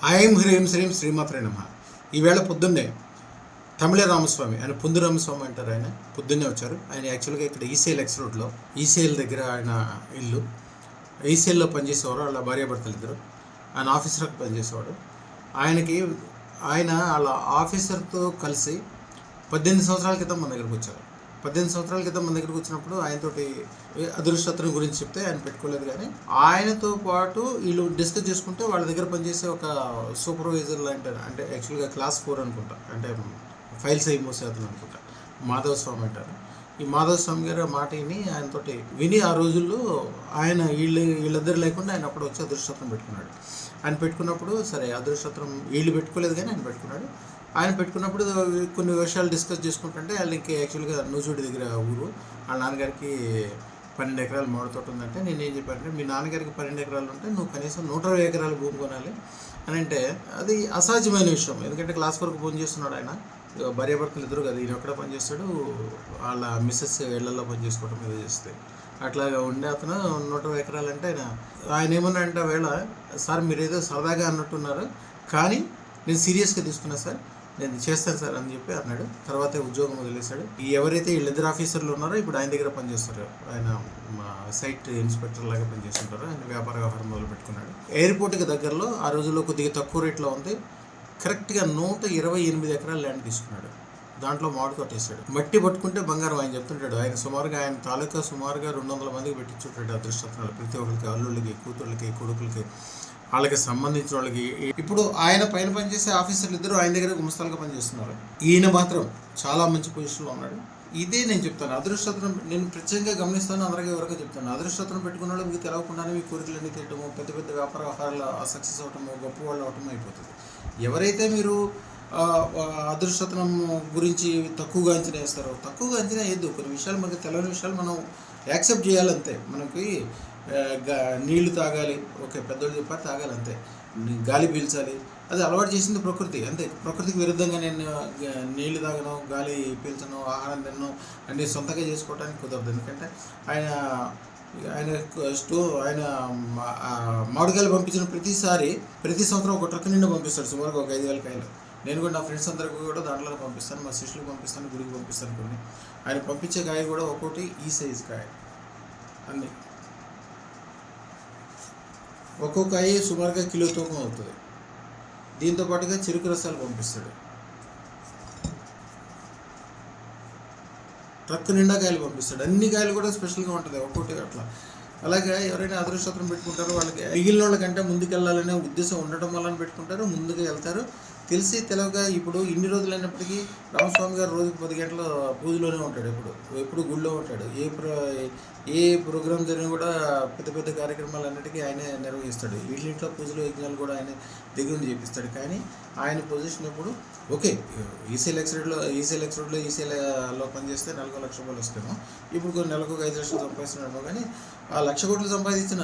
ఐం హ్రీం శ్రీం శ్రీమాత్రే నమః. ఈవేళ పొద్దున్నే తమిళ రామస్వామి, ఆయన పొందు రామస్వామి అంటారు, ఆయన పొద్దున్నే వచ్చారు. ఆయన యాక్చువల్గా ఇక్కడ ఈసీఎల్ ఎక్స్ రోడ్లో ఈసీఎల్ దగ్గర ఆయన ఇల్లు. ఈసీఎల్లో పనిచేసేవారు వాళ్ళ భార్యాభర్తలు ఇద్దరు. ఆయన ఆఫీసర్కి పనిచేసేవాడు. ఆయన వాళ్ళ ఆఫీసర్తో కలిసి 18 సంవత్సరాల క్రితం మన దగ్గరికి వచ్చారు. 18 సంవత్సరాల క్రితం మన దగ్గరికి వచ్చినప్పుడు ఆయనతోటి అదృష్టత్రం గురించి చెప్తే ఆయన పెట్టుకోలేదు. కానీ ఆయనతో పాటు వీళ్ళు డిస్కస్ చేసుకుంటే వాళ్ళ దగ్గర పనిచేసే ఒక సూపర్వైజర్ లాంటి, అంటే యాక్చువల్గా క్లాస్ 4 అనుకుంటా, అంటే ఫైల్స్ అయి మోసే అతను అనుకుంటా, మాధవ స్వామి అంటారు. ఈ మాధవ స్వామి గారు మాట ఆయనతోటి విని ఆ రోజుల్లో ఆయన వీళ్ళిద్దరు లేకుండా ఆయన అప్పుడు వచ్చి అదృష్టత్రం పెట్టుకున్నాడు. ఆయన పెట్టుకున్నప్పుడు సరే అదృష్టత్రం వీళ్ళు పెట్టుకోలేదు కానీ ఆయన పెట్టుకున్నాడు. ఆయన పెట్టుకున్నప్పుడు కొన్ని విషయాలు డిస్కస్ చేసుకుంటుంటే వాళ్ళకి యాక్చువల్గా నూజుడి దగ్గర ఊరు, వాళ్ళ నాన్నగారికి 12 ఎకరాలు మామిడి తోట ఉందంటే నేను ఏం చెప్పానంటే, మీ నాన్నగారికి 12 ఎకరాలు ఉంటే నువ్వు కనీసం 120 ఎకరాలు భూమి కొనాలి అని అంటే అది అసాధ్యమైన విషయం. ఎందుకంటే క్లాస్ వరకు పని చేస్తున్నాడు ఆయన, భార్యాభర్తలు ఇద్దరు కదా, ఈయన ఒక్కడ పని చేస్తాడు, వాళ్ళ మిస్సెస్ ఇళ్లలో పని చేసుకోవడం మీద చేస్తే అట్లాగా ఉండే అతను 120 ఎకరాలు అంటే ఆయన ఏమన్నా అంటే వేళ సార్ మీరు ఏదో సరదాగా అన్నట్టున్నారు కానీ నేను సీరియస్గా తీసుకున్నా సార్, నేను చేస్తాను సార్ అని చెప్పి అన్నాడు. తర్వాత ఉద్యోగం వదిలేశాడు. ఎవరైతే వీళ్ళిద్దరు ఆఫీసర్లు ఉన్నారో ఇప్పుడు ఆయన దగ్గర పనిచేస్తారు, ఆయన సైట్ ఇన్స్పెక్టర్ లాగా పనిచేస్తుంటారు. ఆయన వ్యాపార వ్యవహారం మొదలు పెట్టుకున్నాడు. ఎయిర్పోర్ట్కి దగ్గరలో ఆ రోజుల్లో కొద్దిగా తక్కువ రేట్లో ఉంది. కరెక్ట్గా 128 ఎకరాల ల్యాండ్ తీసుకున్నాడు. దాంట్లో మామిడి తోట వేసాడు. మట్టి పట్టుకుంటే బంగారం ఆయన చెప్తుంటాడు. ఆయన తాలూకా సుమారుగా 200 మందికి పెట్టించుంటాడు అదృష్టత్నాలు, ప్రతి ఒక్కరికి, అల్లుళ్ళకి, కూతుళ్ళకి, కొడుకులకి, వాళ్ళకి సంబంధించిన వాళ్ళకి. ఇప్పుడు ఆయన పైన పనిచేసే ఆఫీసర్లు ఇద్దరు ఆయన దగ్గర గుమస్తాలుగా పనిచేస్తున్నారు. ఈయన మాత్రం చాలా మంచి పొజిషన్లో ఉన్నాడు. ఇదే నేను చెప్తాను, అదృష్టత్రం నేను ప్రత్యేకంగా గమనిస్తాను, అందరికీ ఎవరికో చెప్తాను. అదృష్టత్రం పెట్టుకున్న వాళ్ళు మీకు తెలవకుండానే మీ కోరికలన్నీ తీయటము, పెద్ద పెద్ద వ్యాపార వ్యవహారాలు సక్సెస్ అవటము, గొప్ప వాళ్ళు అవటము అయిపోతుంది. ఎవరైతే మీరు అదృష్టత్వం గురించి తక్కువగా అంచనా వేస్తారో, తక్కువగా అంచనా వేయద్దు. కొన్ని విషయాలు మనకి తెలియని విషయాలు మనం యాక్సెప్ట్ చేయాలంతే. మనకి నీళ్లు తాగాలి, ఓకే, పెద్దోళ్ళు చెప్పారు తాగాలి అంతే. గాలి పీల్చాలి, అది అలవాటు చేసింది ప్రకృతి అంతే. ప్రకృతికి విరుద్ధంగా నేను నీళ్లు తాగను, గాలి పీల్చను, ఆహారం తినను అన్నీ సొంతంగా చేసుకోవడానికి కుదరదు. ఎందుకంటే ఆయన మామిడికాయలు పంపించిన ప్రతి సంవత్సరం ఒక ట్రక్ నిండా పంపిస్తాడు, సుమారుగా ఒక 5,000 కాయలు. నేను కూడా నా ఫ్రెండ్స్ అందరికీ కూడా దాంట్లో పంపిస్తాను, మా శిష్యులకు పంపిస్తాను, గుడికి పంపిస్తాను. కొన్ని ఆయన పంపించే కాయ కూడా ఒక్కోటి ఈ సైజు కాయ, అన్నీ ఒక్కో కాయ సుమారుగా కిలో తూకం అవుతుంది. దీంతో పాటుగా చెరుకు రసాలు పంపిస్తాడు, ట్రక్ నిండా కాయలు పంపిస్తాడు. అన్ని కాయలు కూడా స్పెషల్గా ఉంటుంది ఒక్కోటి అట్లా. అలాగే ఎవరైనా అదృష్టత్రం పెట్టుకుంటారో వాళ్ళకి మిగిలిన వాళ్ళకంటే ముందుకెళ్ళాలనే ఉద్దేశం ఉండటం వల్ల పెట్టుకుంటారు, ముందుకు వెళ్తారు. తెలిసి తెలవగా ఇప్పుడు ఇన్ని రోజులు అయినప్పటికీ రామస్వామి గారు రోజుకి 10 గంటల పూజలోనే ఉంటాడు. ఎప్పుడు గుళ్ళో ఉంటాడు. ఏ ప్రోగ్రామ్ జరిగినా కూడా పెద్ద పెద్ద కార్యక్రమాలు అన్నిటికీ ఆయనే నిర్వహిస్తాడు. వీళ్ళింట్లో పూజలు యజ్ఞాలు కూడా ఆయన దగ్గర నుండి చేపిస్తాడు. కానీ ఆయన పొజిషన్ ఇప్పుడు ఓకే, ఈసీఎల్ ఎక్స్ రోడ్లో ఈసీఎల్లో పనిచేస్తే నెలకు 1,00,000 రూపాయలు వస్తాము. ఇప్పుడు నెలకు 5 లక్షలు సంపాదిస్తున్నాడు. కానీ ఆ 1,00,000 కోట్లు సంపాదించిన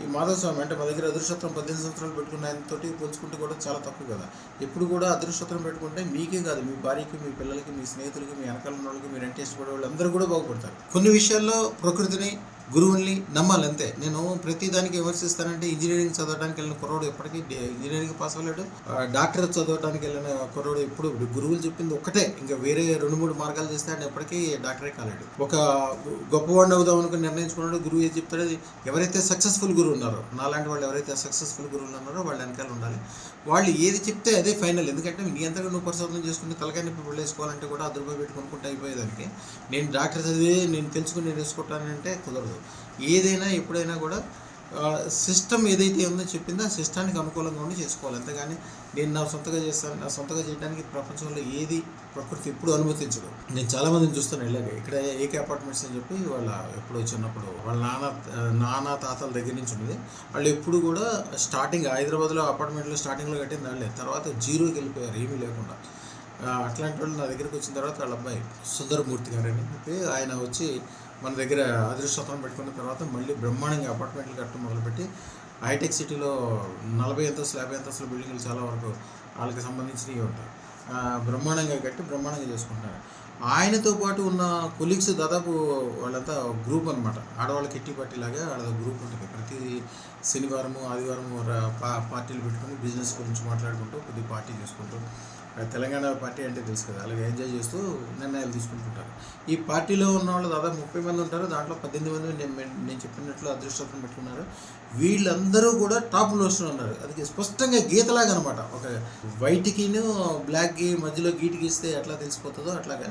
ఈ మాధవ స్వామి అంటే మా దగ్గర అదృష్టత్వం 18 సంవత్సరాలు పెట్టుకున్న ఆయనతోటి పోల్చుకుంటే కూడా చాలా తక్కువ కదా. ఎప్పుడు కూడా అదృష్టత్వం పెట్టుకుంటే మీకే కాదు, మీ భార్యకి, మీ పిల్లలకి, మీ స్నేహితులకి, మీ వెనకాల ఉన్న వాళ్ళకి, మీరు అంటే ఇష్టపడే వాళ్ళు అందరూ కూడా బాగుపడతారు. కొన్ని విషయాల్లో ప్రకృతిని, గురువుల్ని నమ్మాలి అంతే. నేను ప్రతి దానికి విమర్శిస్తానంటే, ఇంజనీరింగ్ చదవడానికి వెళ్ళిన కుర్రోడు ఎప్పటికీ ఇంజనీరింగ్ పాస్ అవ్వలేడు, డాక్టర్ చదవడానికి వెళ్ళిన కుర్రోడు ఎప్పుడు గురువులు చెప్పింది ఒక్కటే, ఇంకా వేరే 2-3 మార్గాలు చేస్తే ఆయన ఎప్పటికీ డాక్టరే కాలేడు. ఒక గొప్పవాడిని అవుదాం అనుకుని నిర్ణయించుకున్నాడు, గురువు ఏది చెప్తాడు అది. ఎవరైతే సక్సెస్ఫుల్ గురువు ఉన్నారో, నాలాంటి వాళ్ళు ఎవరైతే సక్సెస్ఫుల్ గురువులు ఉన్నారో వాళ్ళ వెనకాల ఉండాలి. వాళ్ళు ఏది చెప్తే అదే ఫైనల్. ఎందుకంటే నీ అంతగా నువ్వు పరిశోధన చేసుకుని తలకాయ నొప్పి వెళ్ళేసుకోవాలంటే కూడా ₹10 పెట్టి కొనుక్కుంటే అయిపోయేదానికి, నేను డాక్టర్ చదివి నేను తెలుసుకుని నేను వేసుకుంటానంటే కుదరదు. ఏదైనా ఎప్పుడైనా కూడా సిస్టమ్ ఏదైతే ఉందో చెప్పిందో ఆ సిస్టానికి అనుకూలంగా ఉండి చేసుకోవాలి. అంతేగాని నేను నా సొంతగా చేస్తాను, నా సొంతగా చేయడానికి ప్రపంచంలో ఏది ప్రకృతి ఎప్పుడు అనుమతించదు. నేను చాలామందిని చూస్తాను ఇలాగే. ఇక్కడ ఏకే అపార్ట్మెంట్స్ అని చెప్పి వాళ్ళ ఎప్పుడు చిన్నప్పుడు వాళ్ళ నాన్న తాతల దగ్గర నుంచి ఉన్నది. వాళ్ళు ఎప్పుడు కూడా స్టార్టింగ్ హైదరాబాద్లో అపార్ట్మెంట్లో స్టార్టింగ్లో కట్టింది వాళ్ళే, తర్వాత జీరోకి వెళ్ళిపోయారు ఏమీ లేకుండా. అట్లాంటి వాళ్ళు నా దగ్గరికి వచ్చిన తర్వాత వాళ్ళ అబ్బాయి సుందరమూర్తి గారు అని చెప్పి ఆయన వచ్చి మన దగ్గర అదృష్టత్వం పెట్టుకున్న తర్వాత మళ్ళీ బ్రహ్మాండంగా అపార్ట్మెంట్లు కట్టడం మొదలుపెట్టి హైటెక్ సిటీలో 40 అంతస్తులు 50 అంతస్తుల బిల్డింగ్లు చాలా వరకు వాళ్ళకి సంబంధించినవి ఉంటాయి. బ్రహ్మాండంగా కట్టి బ్రహ్మాండంగా చేసుకుంటున్నారు. ఆయనతో పాటు ఉన్న కొలీగ్స్ దాదాపు వాళ్ళంతా గ్రూప్ అనమాట. ఆడవాళ్ళ కిట్టి పార్టీ లాగా వాళ్ళ గ్రూప్ ఉంటుంది. ప్రతి శనివారము ఆదివారము పార్టీలు పెట్టుకొని బిజినెస్ గురించి మాట్లాడుకుంటూ కొద్దిగా పార్టీ చేసుకుంటూ, తెలంగాణ పార్టీ అంటే తెలుసు కదా, అలాగే ఎంజాయ్ చేస్తూ నిర్ణయాలు తీసుకుంటుంటారు. ఈ పార్టీలో ఉన్న వాళ్ళు దాదాపు 30 మంది ఉంటారు. దాంట్లో 18 మంది నేను చెప్పినట్లు అదృష్టం పెట్టుకున్నారు. వీళ్ళందరూ కూడా టాప్ మోస్ట్లో ఉన్నారు. అది స్పష్టంగా గీతలాగా అనమాట. ఒక వైట్కిను బ్లాక్కి మధ్యలో గీటు గీస్తే ఎట్లా తెలిసిపోతుందో అట్లాగా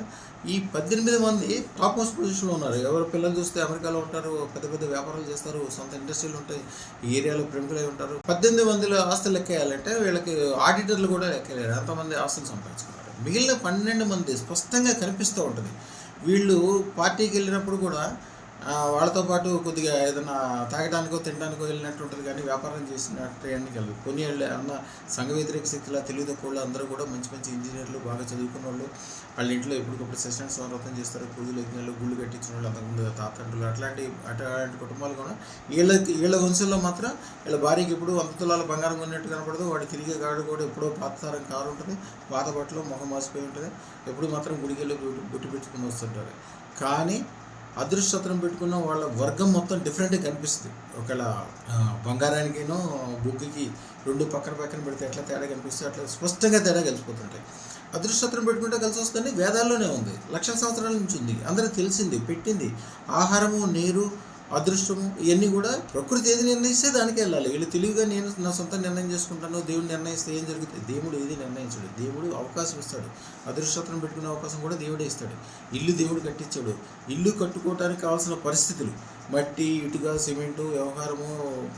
ఈ 18 మంది టాప్ మోస్ట్ పొజిషన్లో ఉన్నారు. ఎవరు పిల్లలు చూస్తే అమెరికాలో ఉంటారు, పెద్ద పెద్ద వ్యాపారాలు చేస్తారు, సొంత ఇండస్ట్రీలు ఉంటాయి, ఈ ఏరియాలో ప్రముఖులై ఉంటారు. 18 మందిలో ఆస్తులు లెక్కేయాలంటే వీళ్ళకి ఆడిటర్లు కూడా లెక్కలేరు ఎంతమంది ఆస్తులు సంపాదించుకున్నారు. మిగిలిన 12 మంది స్పష్టంగా కనిపిస్తూ ఉంటుంది. వీళ్ళు పార్టీకి వెళ్ళినప్పుడు కూడా వాళ్ళతో పాటు కొద్దిగా ఏదైనా తాగడానికో తినడానికో వెళ్ళినట్టు ఉంటుంది, కానీ వ్యాపారం చేసినట్టు అన్నీ కలిగి కొన్ని అన్న సంఘ వ్యతిరేక శక్తుల తెలివి తక్కువ అందరూ కూడా మంచి మంచి ఇంజనీర్లు, బాగా చదువుకున్న వాళ్ళు, వాళ్ళ ఇంట్లో ఎప్పటికప్పుడు సత్యనారాయణ స్వామి వ్రతం చేస్తారు, పూజలు యజ్ఞాలు, గుళ్ళు కట్టించిన వాళ్ళు, అంతకుముందు తాతండ్రులు, అట్లాంటి కుటుంబాలు కూడా వీళ్ళ వంశంలో మాత్రం వీళ్ళ భార్యకి ఎప్పుడు 100 తులాల బంగారం కొన్నట్టు కనపడదు. వాడు తిరిగే గాడు కూడా ఎప్పుడో పాతతరం కారు ఉంటుంది, పాత బట్టలు మొహం మాసిపోయి ఉంటుంది, ఎప్పుడు మాత్రం గుడికి వెళ్ళి బుట్టి పెట్టుకుని వస్తుంటారు. కానీ అదృష్టత్రం పెట్టుకున్న వాళ్ళ వర్గం మొత్తం డిఫరెంట్గా కనిపిస్తుంది. ఒకవేళ బంగారానికినో బుగ్గికి 2 పక్కన పెడితే ఎట్లా తేడా కనిపిస్తే అట్లా స్పష్టంగా తేడా కలిసిపోతుంటాయి. అదృష్టత్రం పెట్టుకుంటే కలిసి వస్తుంది. వేదాల్లోనే ఉంది, లక్షల సంవత్సరాల నుంచి ఉంది, అందరికి తెలిసింది, పెట్టింది. ఆహారము, నీరు, అదృష్టము ఇవన్నీ కూడా ప్రకృతి ఏది నిర్ణయిస్తే దానికి వెళ్ళాలి. వీళ్ళు తెలివిగా నేను నా సొంత నిర్ణయం చేసుకుంటాను, దేవుడు నిర్ణయిస్తే ఏం జరుగుతుంది? దేవుడు ఏది నిర్ణయించాడు, దేవుడు అవకాశం ఇస్తాడు. అదృష్టత్రం పెట్టుకునే అవకాశం కూడా దేవుడే ఇస్తాడు. ఇల్లు దేవుడు కట్టించాడు. ఇల్లు కట్టుకోవడానికి కావాల్సిన పరిస్థితులు మట్టి, ఇటుక, సిమెంటు, వ్యవహారము,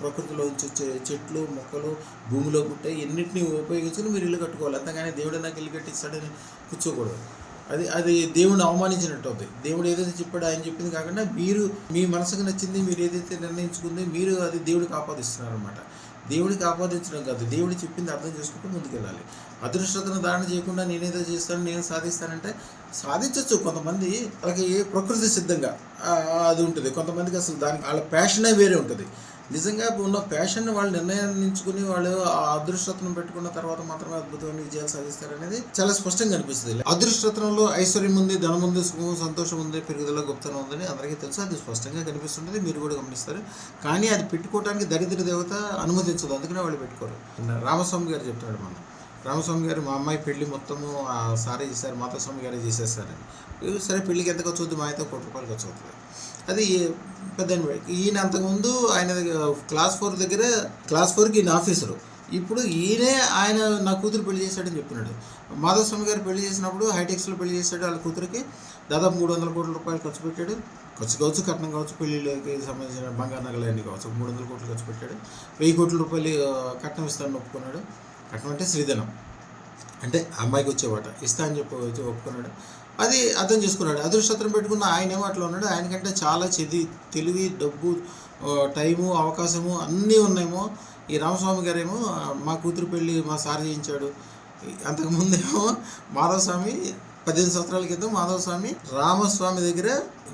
ప్రకృతిలో వచ్చే చెట్లు, మొక్కలు, భూమిలో పుట్టే ఎన్నింటినీ ఉపయోగించుకుని మీరు ఇల్లు కట్టుకోవాలి. అంతగానే దేవుడే నాకు ఇల్లు కట్టిస్తాడని కూర్చోకూడదు. అది దేవుడిని అవమానించినట్టు అవుతుంది. దేవుడు ఏదైతే చెప్పాడో ఆయన చెప్పింది కాకుండా మీరు మీ మనసుకు నచ్చింది, మీరు ఏదైతే నిర్ణయించుకుంది మీరు అది దేవుడికి ఆపాదిస్తున్నారు అనమాట. దేవుడికి ఆపాదించడం కాదు, దేవుడు చెప్పింది అర్థం చేసుకుంటూ ముందుకెళ్ళాలి. అదృష్టతను ధారణ చేయకుండా నేనేదో చేస్తాను, నేను సాధిస్తానంటే సాధించవచ్చు. కొంతమంది అలాగే ప్రకృతి సిద్ధంగా అది ఉంటుంది, కొంతమందికి అసలు దానికి వాళ్ళ ప్యాషనే వేరే ఉంటుంది. నిజంగా ఉన్న ప్యాషన్ వాళ్ళు నిర్ణయించుకుని వాళ్ళు ఆ అదృష్టత్వం పెట్టుకున్న తర్వాత మాత్రమే అద్భుతమైన విజయాలు సాధిస్తారనేది చాలా స్పష్టంగా కనిపిస్తుంది. అదృష్టత్వంలో ఐశ్వర్యం ఉంది, ధనం ఉంది, సుఖం, సంతోషం ఉంది, పెరుగుదల, గొప్పతనం ఉందని అందరికీ తెలుసు. అది స్పష్టంగా కనిపిస్తుంటుంది, మీరు కూడా గమనిస్తారు. కానీ అది పెట్టుకోవడానికి దరిద్ర దేవత అనుమతించదు, అందుకనే వాళ్ళు పెట్టుకోరు. రామస్వామి గారు చెప్తాడు, రామస్వామి గారు మా అమ్మాయి పెళ్లి మొత్తము సారే చేశారు, మాతాస్వామి గారే చేసేస్తారని. సరే పెళ్లికి ఎంత ఖర్చు అవుతుంది? మా అయితే ₹1 కోటి ఖర్చు అవుతుంది. అది పెద్ద ఈయన అంతకుముందు ఆయన క్లాస్ 4కి ఈయన ఆఫీసరు. ఇప్పుడు ఈయనే ఆయన నా కూతురు పెళ్లి చేశాడని చెప్తున్నాడు. మాధవస్వామి గారు పెళ్లి చేసినప్పుడు హైటెక్స్లో పెళ్లి చేశాడు. వాళ్ళ కూతురికి దాదాపు ₹300 కోట్ల ఖర్చు పెట్టాడు. ఖర్చు కావచ్చు, కట్నం కావచ్చు, పెళ్లికి సంబంధించిన బంగారు నగలు అన్నీ కావచ్చు. 300 కోట్లు ఖర్చు పెట్టాడు. ₹1000 కోట్లు కట్నం ఇస్తానని ఒప్పుకున్నాడు. కట్నం అంటే శ్రీధనం, అంటే అమ్మాయికి వచ్చేవాట ఇస్తా అని చెప్పి ఒప్పుకున్నాడు. అది అర్థం చేసుకున్నాడు. అదృష్టత్రం పెట్టుకున్న ఆయనేమో అట్లా ఉన్నాడు. ఆయనకంటే చాలా తెలివి, డబ్బు, టైము, అవకాశము అన్నీ ఉన్నాయేమో. ఈ రామస్వామి గారేమో మా కూతురు పెళ్ళి మా సార్ చేయించాడు. అంతకుముందేమో మాధవస్వామి 18 సంవత్సరాల క్రితం మాధవస్వామి రామస్వామి దగ్గర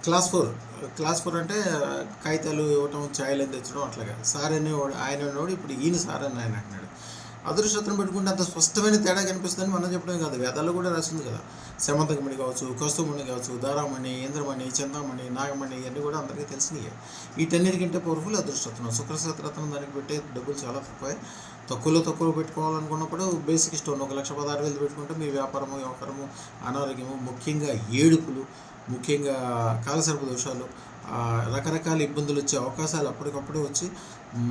క్లాస్ 4 అంటే కాగితాలు ఇవ్వటం, ఛాయలు తెచ్చడం అట్లాగా సార్ అనేవాడు. ఆయన అనేవాడు, ఇప్పుడు ఈయన సార్ అని ఆయన అంటున్నాడు. అదృష్టత్రం పెట్టుకుంటే అంత స్పష్టమైన తేడా కనిపిస్తుందని మనం చెప్పడం కాదు, వేదాల్లో కూడా రాసింది కదా. శమంతకమణి కావచ్చు, కౌస్తుమణి కావచ్చు, దారామణి, ఇంద్రమణి, చందామణి, నాగమణి ఇవన్నీ కూడా అందరికీ తెలిసినవి. వీటన్నిటికంటే పవర్ఫుల్ అదృష్టత్వం. శుక్రశతరత్నం దానికి పెట్టే డబ్బులు చాలా తక్కువ పెట్టుకోవాలనుకున్నప్పుడు బేసిక్ స్టోన్ 1,16,000 పెట్టుకుంటే మీ వ్యవహారము, అనారోగ్యము, ముఖ్యంగా ఏడుపులు, ముఖ్యంగా కాలసర్ప దోషాలు, రకరకాల ఇబ్బందులు వచ్చే అవకాశాలు అప్పటికప్పుడే వచ్చి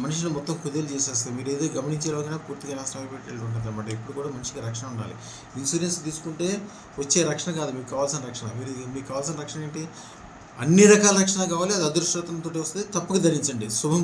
మనిషిని మొత్తం కుదేలు చేసేస్తాయి. మీరు ఏదో గమనించేలాగానే పూర్తిగా నాశనం పెట్టి ఉంటుంది అనమాట. ఇప్పుడు కూడా మంచిగా రక్షణ ఉండాలి. ఇన్సూరెన్స్ తీసుకుంటే వచ్చే రక్షణ కాదు మీకు కావాల్సిన రక్షణ. మీకు కావాల్సిన రక్షణ ఏంటి? అన్ని రకాల రక్షణ కావాలి. అది అదృష్టంతో వస్తుంది. తప్పక ధరించండి. శుభం.